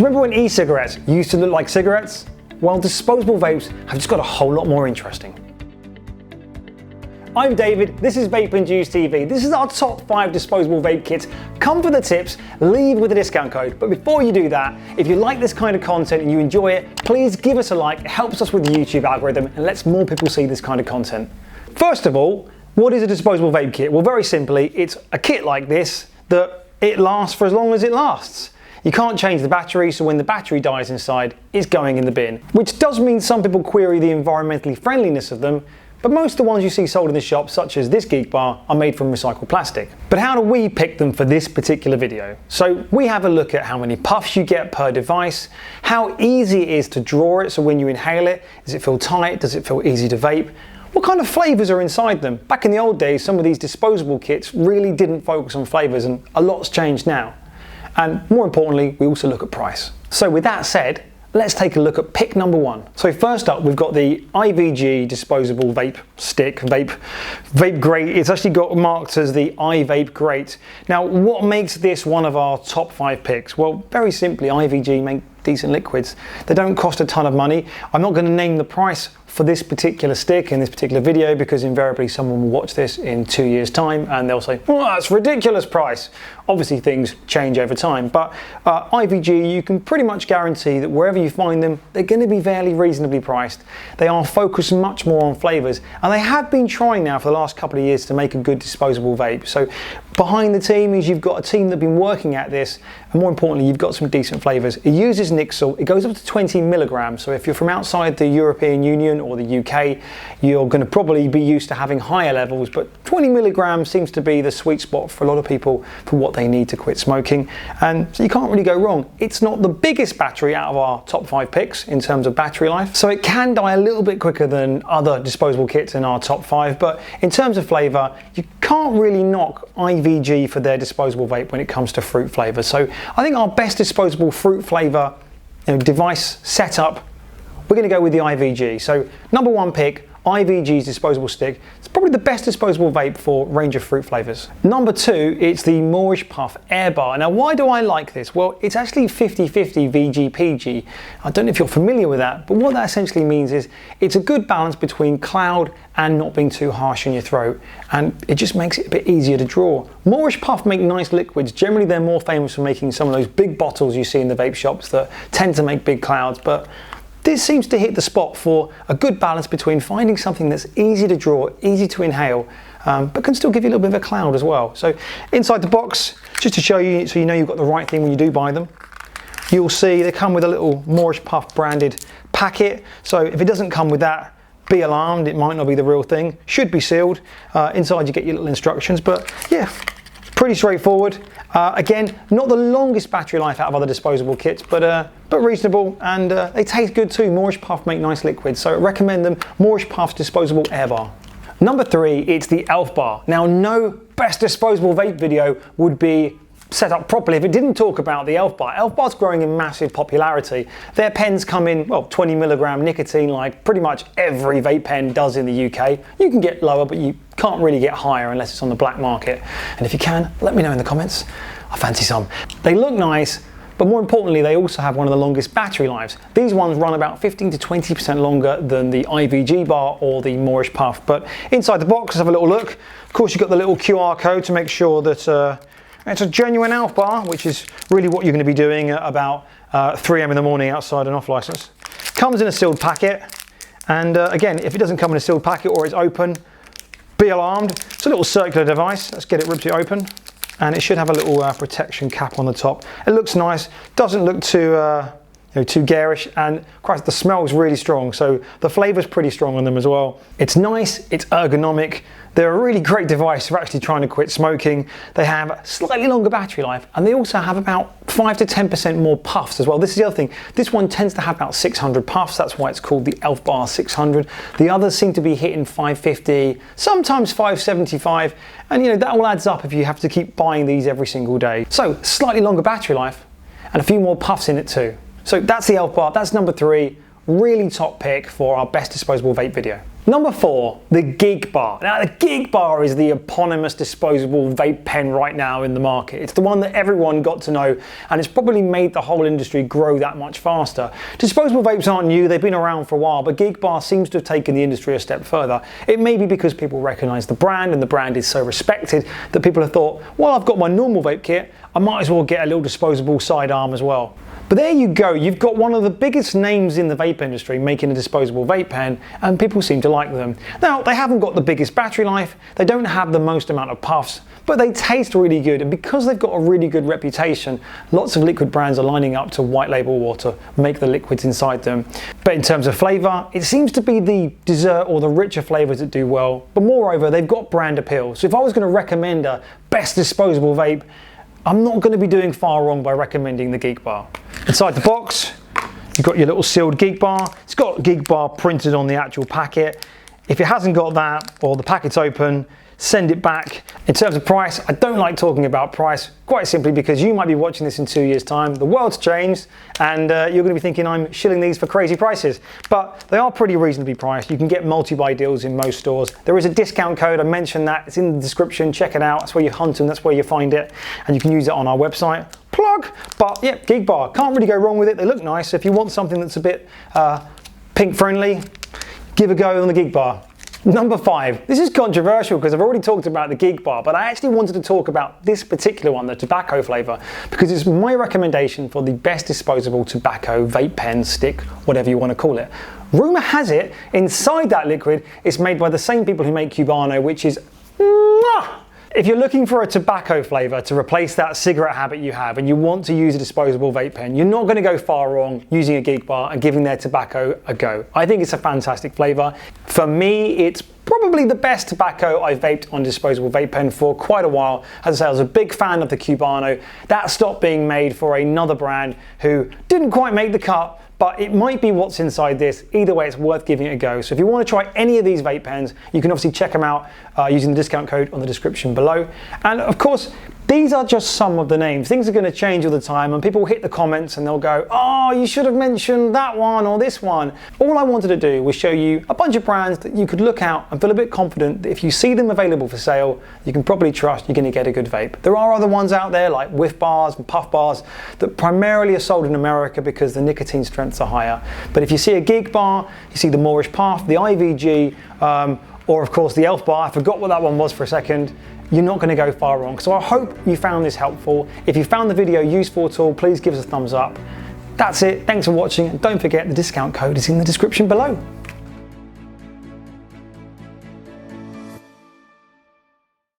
Do you remember when e-cigarettes used to look like cigarettes? Well, disposable vapes have just got a whole lot more interesting. I'm David, this is Vape and Juice TV. This is our top 5 disposable vape kits. Come for the tips, leave with a discount code. But before you do that, if you like this kind of content and you enjoy it, please give us a like. It helps us with the YouTube algorithm and lets more people see this kind of content. First of all, what is a disposable vape kit? Well, very simply, it's a kit like this that it lasts for as long as it lasts. You can't change the battery, so when the battery dies inside, it's going in the bin. Which does mean some people query the environmentally friendliness of them, but most of the ones you see sold in the shop, such as this GEEK are made from recycled plastic. But how do we pick them for this particular video? So we have a look at how many puffs you get per device, how easy it is to draw it, so when you inhale it, does it feel tight, does it feel easy to vape? What kind of flavours are inside them? Back in the old days, some of these disposable kits really didn't focus on flavours, and a lot's changed now. And more importantly, we also look at price. So with that said, let's take a look at pick number 1. So first up, we've got the IVG disposable vape stick, vape grate. It's actually got marked as the iVape Great. Now, what makes this one of our top 5 picks? Well, very simply, IVG make decent liquids. They don't cost a ton of money. I'm not going to name the price for this particular stick in this particular video because invariably someone will watch this in 2 years' time and they'll say, well, that's a ridiculous price. Obviously things change over time, but IVG, you can pretty much guarantee that wherever you find them, they're going to be fairly reasonably priced. They are focused much more on flavours, and they have been trying now for the last couple of years to make a good disposable vape. So behind the team is you've got a team that have been working at this, and more importantly, you've got some decent flavours. It uses Nixle. It goes up to 20 milligrams. So if you're from outside the European Union or the UK, you're going to probably be used to having higher levels, but 20 milligrams seems to be the sweet spot for a lot of people for what they need to quit smoking, and so you can't really go wrong. It's not the biggest battery out of our top 5 picks in terms of battery life, so it can die a little bit quicker than other disposable kits in our top 5, but in terms of flavour, you can't really knock IVG for their disposable vape when it comes to fruit flavour. So I think our best disposable fruit flavour device setup, we're going to go with the IVG. So number 1 pick, IVG's disposable stick. It's probably the best disposable vape for range of fruit flavours. Number 2, it's the MOREISH Puff Air Bar. Now, why do I like this? Well, it's actually 50-50 VG-PG. I don't know if you're familiar with that, but what that essentially means is it's a good balance between cloud and not being too harsh on your throat, and it just makes it a bit easier to draw. MOREISH Puff make nice liquids. Generally, they're more famous for making some of those big bottles you see in the vape shops that tend to make big clouds, but this seems to hit the spot for a good balance between finding something that's easy to draw, easy to inhale, but can still give you a little bit of a cloud as well. So inside the box, just to show you so you know you've got the right thing when you do buy them, you'll see they come with a little MOREISH Puff branded packet. So if it doesn't come with that, be alarmed, it might not be the real thing. Should be sealed. Inside you get your little instructions, but yeah, pretty straightforward. Again, not the longest battery life out of other disposable kits, but reasonable, and they taste good too. MOREISH Puff make nice liquids, so I recommend them. MOREISH Puff's disposable air bar. Number 3, it's the ELF bar. Now, no best disposable vape video would be set up properly if it didn't talk about the ELF bar. ELF bar's growing in massive popularity. Their pens come in, well, 20 milligram nicotine, like pretty much every vape pen does in the UK. You can get lower, but you can't really get higher unless it's on the black market. And if you can, let me know in the comments. I fancy some. They look nice, but more importantly, they also have one of the longest battery lives. These ones run about 15 to 20% longer than the IVG bar or the MOREISH Puff. But inside the box, let's have a little look. Of course, you've got the little QR code to make sure that it's a genuine ELF bar, which is really what you're going to be doing at about 3 AM in the morning outside an off license. Comes in a sealed packet, and again, if it doesn't come in a sealed packet or it's open, be alarmed. It's a little circular device. Let's get it ripped open, and it should have a little protection cap on the top. It looks nice, doesn't look too garish, and Christ, the smell is really strong, so the flavour's pretty strong on them as well. It's nice, it's ergonomic. They're a really great device for actually trying to quit smoking. They have slightly longer battery life, and they also have about 5 to 10% more puffs as well. This is the other thing. This one tends to have about 600 puffs. That's why it's called the ELF Bar 600. The others seem to be hitting 550, sometimes 575, and that all adds up if you have to keep buying these every single day. So slightly longer battery life and a few more puffs in it too. So that's the ELF Bar. That's number 3. Really top pick for our best disposable vape video. Number 4, the GEEKbar. Now the GEEKbar is the eponymous disposable vape pen right now in the market. It's the one that everyone got to know, and it's probably made the whole industry grow that much faster. Disposable vapes aren't new, they've been around for a while, but GEEKbar seems to have taken the industry a step further. It may be because people recognize the brand and the brand is so respected that people have thought, well, I've got my normal vape kit, I might as well get a little disposable sidearm as well. But there you go, you've got one of the biggest names in the vape industry making a disposable vape pen, and people seem to like them. Now, they haven't got the biggest battery life, they don't have the most amount of puffs, but they taste really good, and because they've got a really good reputation, lots of liquid brands are lining up to white label or to make the liquids inside them. But in terms of flavour, it seems to be the dessert or the richer flavours that do well, but moreover, they've got brand appeal. So if I was going to recommend a best disposable vape, I'm not going to be doing far wrong by recommending the GEEKbar. Inside the box, you've got your little sealed GEEKbar. It's got GEEKbar printed on the actual packet. If it hasn't got that, or the packet's open, send it back. In terms of price, I don't like talking about price, quite simply because you might be watching this in 2 years' time, the world's changed, and you're going to be thinking I'm shilling these for crazy prices. But they are pretty reasonably priced. You can get multi-buy deals in most stores. There is a discount code, I mentioned that, it's in the description, check it out, that's where you hunt them, that's where you find it, and you can use it on our website. Plug! But yeah, GEEKbar, can't really go wrong with it, they look nice. If you want something that's a bit pink friendly, give a go on the GEEKbar. Number 5, this is controversial because I've already talked about the GEEKbar, but I actually wanted to talk about this particular one, the tobacco flavour, because it's my recommendation for the best disposable tobacco vape pen, stick, whatever you want to call it. Rumour has it, inside that liquid, it's made by the same people who make Cubano, which is mwah! If you're looking for a tobacco flavour to replace that cigarette habit you have and you want to use a disposable vape pen, you're not going to go far wrong using a GEEKbar and giving their tobacco a go. I think it's a fantastic flavour. For me, it's probably the best tobacco I've vaped on disposable vape pen for quite a while. As I say, I was a big fan of the Cubano. That stopped being made for another brand who didn't quite make the cut, but it might be what's inside this. Either way, it's worth giving it a go. So if you want to try any of these vape pens, you can obviously check them out using the discount code on the description below. And of course, these are just some of the names. Things are going to change all the time, and people will hit the comments and they'll go, oh, you should have mentioned that one or this one. All I wanted to do was show you a bunch of brands that you could look out and feel a bit confident that if you see them available for sale, you can probably trust you're going to get a good vape. There are other ones out there like whiff bars and puff bars that primarily are sold in America because the nicotine strengths are higher. But if you see a GEEKbar, you see the MOREISH Puff, the IVG, or of course the Elf Bar, I forgot what that one was for a second, you're not going to go far wrong. So I hope you found this helpful. If you found the video useful at all, please give us a thumbs up. That's it, thanks for watching, and don't forget the discount code is in the description below.